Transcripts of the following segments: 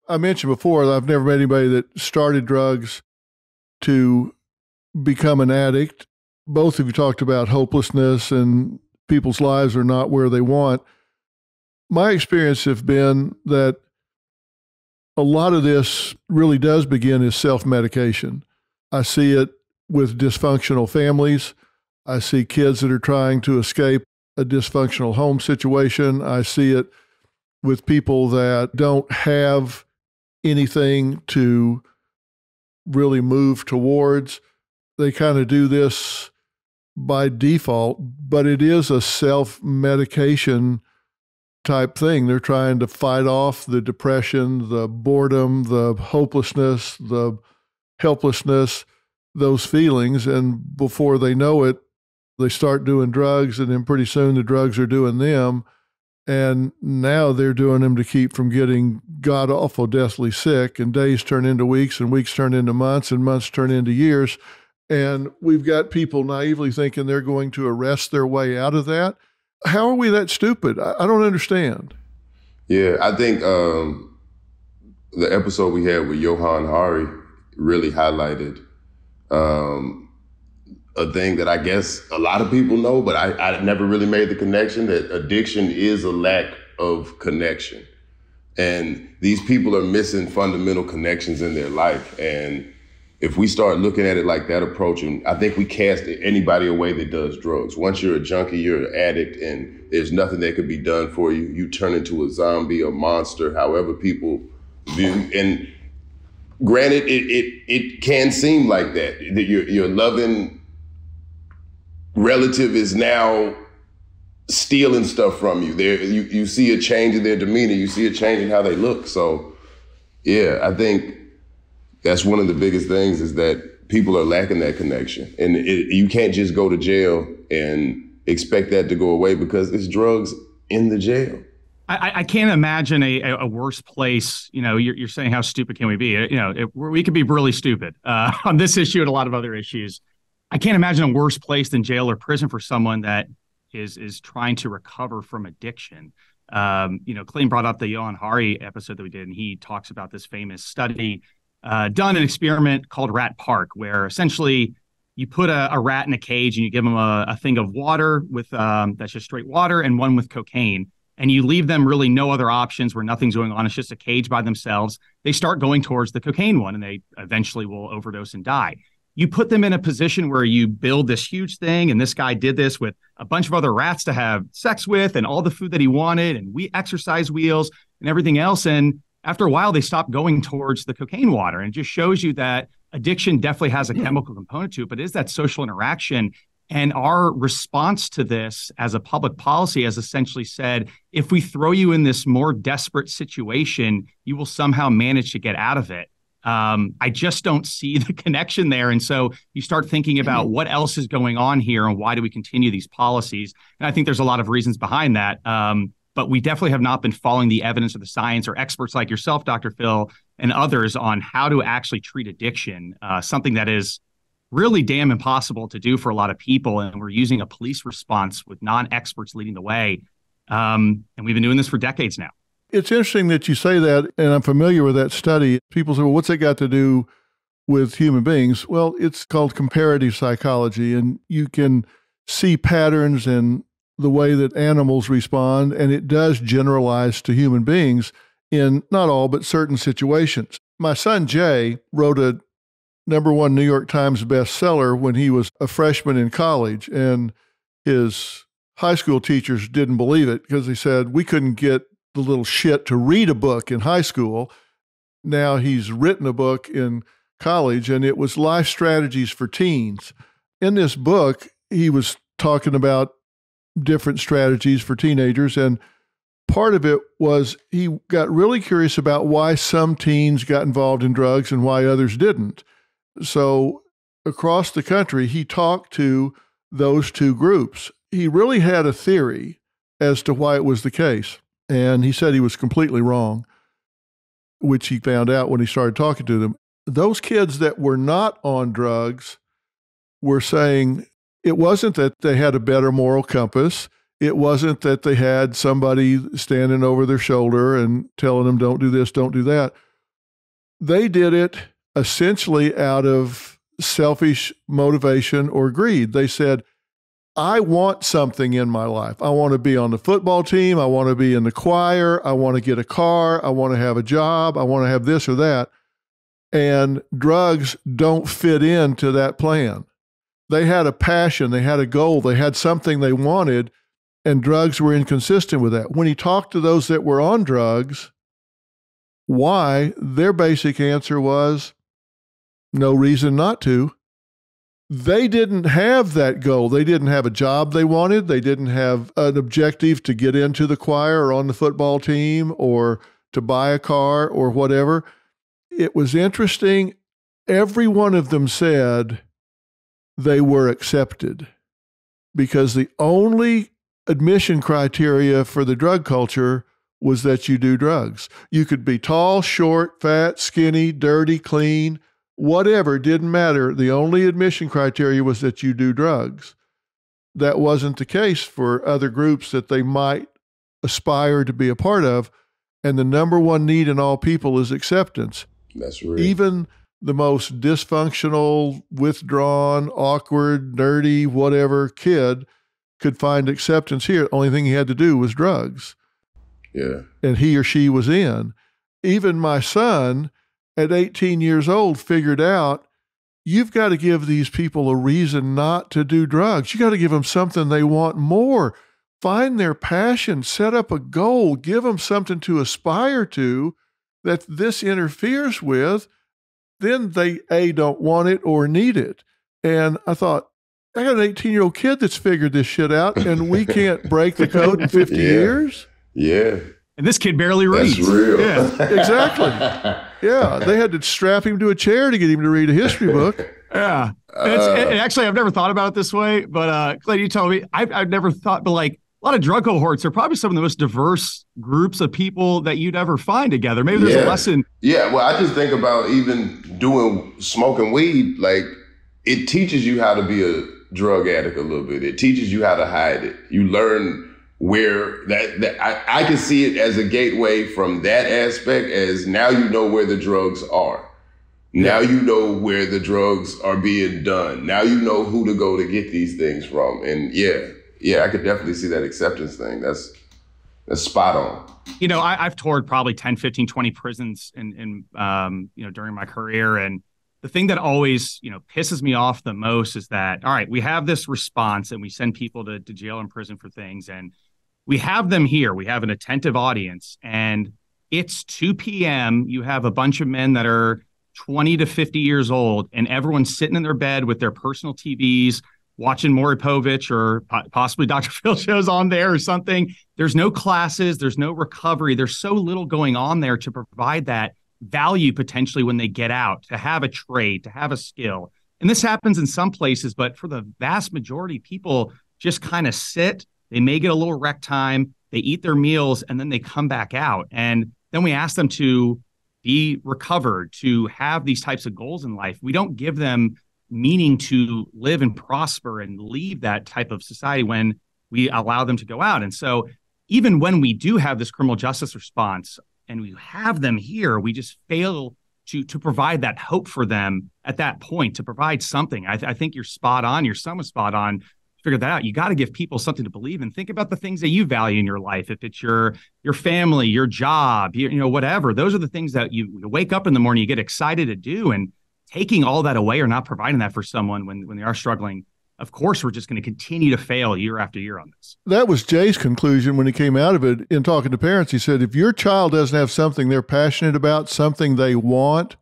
I mentioned before that I've never met anybody that started drugs to become an addict. Both of you talked about hopelessness and people's lives are not where they want. My experience has been that a lot of this really does begin as self-medication. I see it with dysfunctional families. I see kids that are trying to escape a dysfunctional home situation. I see it with people that don't have anything to really move towards. They kind of do this by default, but it is a self-medication type thing. They're trying to fight off the depression, the boredom, the hopelessness, the helplessness, those feelings. And before they know it, they start doing drugs, and then pretty soon the drugs are doing them. And now they're doing them to keep from getting god-awful deathly sick, and days turn into weeks, and weeks turn into months, and months turn into years. And we've got people naively thinking they're going to arrest their way out of that. How are we that stupid? I don't understand. Yeah, I think the episode we had with Johan Hari really highlighted a thing that I guess a lot of people know, but I never really made the connection that addiction is a lack of connection. And these people are missing fundamental connections in their life. And if we start looking at it like that approach, and I think we cast anybody away that does drugs. Once you're a junkie, you're an addict, and there's nothing that could be done for you. You turn into a zombie, a monster, however people view. And granted, it can seem like that your loving relative is now stealing stuff from you. You see a change in their demeanor. You see a change in how they look. So, yeah, I think that's one of the biggest things is that people are lacking that connection. And you can't just go to jail and expect that to go away because it's drugs in the jail. I can't imagine a worse place. You know, you're saying how stupid can we be? You know, we could be really stupid on this issue and a lot of other issues. I can't imagine a worse place than jail or prison for someone that is trying to recover from addiction. You know, Clayton brought up the Johan Hari episode that we did, and he talks about this famous study done, an experiment called Rat Park, where essentially you put a rat in a cage and you give them a thing of water with that's just straight water and one with cocaine. And you leave them really no other options where nothing's going on. It's just a cage by themselves. They start going towards the cocaine one, and they eventually will overdose and die. You put them in a position where you build this huge thing, and this guy did this with a bunch of other rats to have sex with and all the food that he wanted and exercise wheels and everything else. And after a while, they stopped going towards the cocaine water. And it just shows you that addiction definitely has a chemical component to it, but it is that social interaction. And our response to this as a public policy has essentially said, if we throw you in this more desperate situation, you will somehow manage to get out of it. I just don't see the connection there. And so you start thinking about what else is going on here and why do we continue these policies? And I think there's a lot of reasons behind that. But we definitely have not been following the evidence or the science or experts like yourself, Dr. Phil, and others on how to actually treat addiction, something that is really damn impossible to do for a lot of people. And we're using a police response with non-experts leading the way. And we've been doing this for decades now. It's interesting that you say that, and I'm familiar with that study. People say, well, what's that got to do with human beings? Well, it's called comparative psychology, and you can see patterns in the way that animals respond, and it does generalize to human beings in not all, but certain situations. My son, Jay, wrote a #1 New York Times bestseller when he was a freshman in college, and his high school teachers didn't believe it because they said, we couldn't get the little shit to read a book in high school. Now he's written a book in college, and it was Life Strategies for Teens. In this book, he was talking about different strategies for teenagers, and part of it was he got really curious about why some teens got involved in drugs and why others didn't. So across the country, he talked to those two groups. He really had a theory as to why it was the case. And he said he was completely wrong, which he found out when he started talking to them. Those kids that were not on drugs were saying it wasn't that they had a better moral compass. It wasn't that they had somebody standing over their shoulder and telling them, don't do this, don't do that. They did it essentially out of selfish motivation or greed. They said, I want something in my life. I want to be on the football team. I want to be in the choir. I want to get a car. I want to have a job. I want to have this or that. And drugs don't fit into that plan. They had a passion. They had a goal. They had something they wanted, and drugs were inconsistent with that. When he talked to those that were on drugs, why, their basic answer was no reason not to. They didn't have that goal. They didn't have a job they wanted. They didn't have an objective to get into the choir or on the football team or to buy a car or whatever. It was interesting. Every one of them said they were accepted because the only admission criteria for the drug culture was that you do drugs. You could be tall, short, fat, skinny, dirty, clean, whatever, didn't matter. The only admission criteria was that you do drugs. That wasn't the case for other groups that they might aspire to be a part of. And the number one need in all people is acceptance. That's real. Even the most dysfunctional, withdrawn, awkward, nerdy, whatever kid could find acceptance here. The only thing he had to do was drugs. Yeah. And he or she was in. Even my son, at 18 years old, figured out you've got to give these people a reason not to do drugs. You got to give them something they want more. Find their passion, set up a goal, give them something to aspire to that this interferes with. Then they, A, don't want it or need it. And I thought, I got an 18-year-old kid that's figured this shit out, and we can't break the code in 50 years? Yeah. And this kid barely reads. That's real. Yeah, exactly. Yeah, they had to strap him to a chair to get him to read a history book. Yeah. Actually, I've never thought about it this way, but Clayton, you told me, I've never thought, but like a lot of drug cohorts are probably some of the most diverse groups of people that you'd ever find together. Maybe there's a lesson. Yeah, well, I just think about even smoking weed, like it teaches you how to be a drug addict a little bit. It teaches you how to hide it. You learn where I can see it as a gateway from that aspect, as now you know where the drugs are. Now you know where the drugs are being done. Now you know who to go to get these things from. And yeah, I could definitely see that acceptance thing. That's spot on. You know, I've toured probably 10, 15, 20 prisons in during my career. And the thing that always, pisses me off the most is that, all right, we have this response and we send people to jail and prison for things. And we have them here. We have an attentive audience. And it's 2 p.m. You have a bunch of men that are 20 to 50 years old, and everyone's sitting in their bed with their personal TVs, watching Maury Povich or possibly Dr. Phil shows on there or something. There's no classes. There's no recovery. There's so little going on there to provide that value potentially when they get out, to have a trade, to have a skill. And this happens in some places, but for the vast majority, people just kind of sit. They may get a little rec time. They eat their meals, and then they come back out. And then we ask them to be recovered, to have these types of goals in life. We don't give them meaning to live and prosper and leave that type of society when we allow them to go out. And so even when we do have this criminal justice response and we have them here, we just fail to provide that hope for them at that point, to provide something. I think you're spot on. Your son was spot on. Figure that out. You got to give people something to believe in. Think about the things that you value in your life. If it's your family, your job, whatever, those are the things that you wake up in the morning, you get excited to do. And taking all that away or not providing that for someone when they are struggling, of course, we're just going to continue to fail year after year on this. That was Jay's conclusion when he came out of it in talking to parents. He said, if your child doesn't have something they're passionate about, something they want,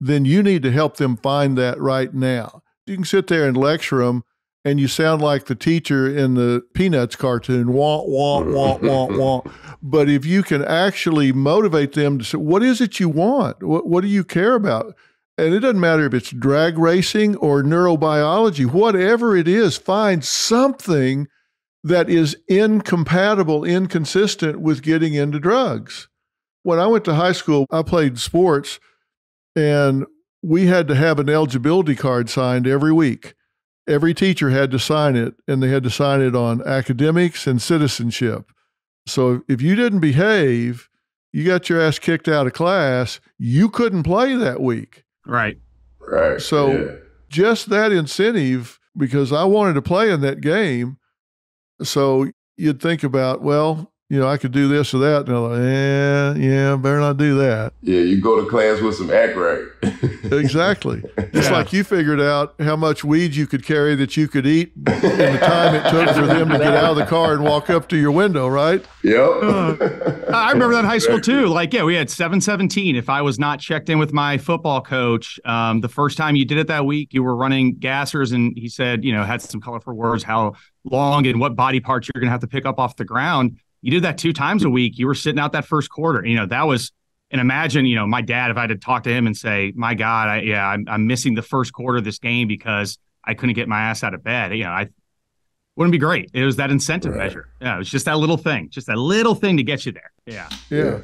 then you need to help them find that right now. You can sit there and lecture them, and you sound like the teacher in the Peanuts cartoon, wah, wah, wah, wah, wah. But if you can actually motivate them to say, what is it you want? What do you care about? And it doesn't matter if it's drag racing or neurobiology, whatever it is, find something that is incompatible, inconsistent with getting into drugs. When I went to high school, I played sports, and we had to have an eligibility card signed every week. Every teacher had to sign it, and they had to sign it on academics and citizenship. So if you didn't behave, you got your ass kicked out of class, you couldn't play that week. Right. Right. So just that incentive, because I wanted to play in that game. So you'd think about, well, I could do this or that. And I'm like, yeah, better not do that. Yeah, you go to class with some act right. Exactly. It's like you figured out how much weed you could carry that you could eat in the time it took for them to get out of the car and walk up to your window, right? Yep. I remember that in high school too. Like, we had 717. If I was not checked in with my football coach, the first time you did it that week, you were running gassers, and he said, had some colorful words, how long and what body parts you're going to have to pick up off the ground. You did that 2 times a week. You were sitting out that first quarter. That was, and imagine, my dad, if I had to talk to him and say, my God, I'm missing the first quarter of this game because I couldn't get my ass out of bed. I wouldn't be great. It was that incentive measure. Yeah, it was just that little thing to get you there. Yeah. Yeah.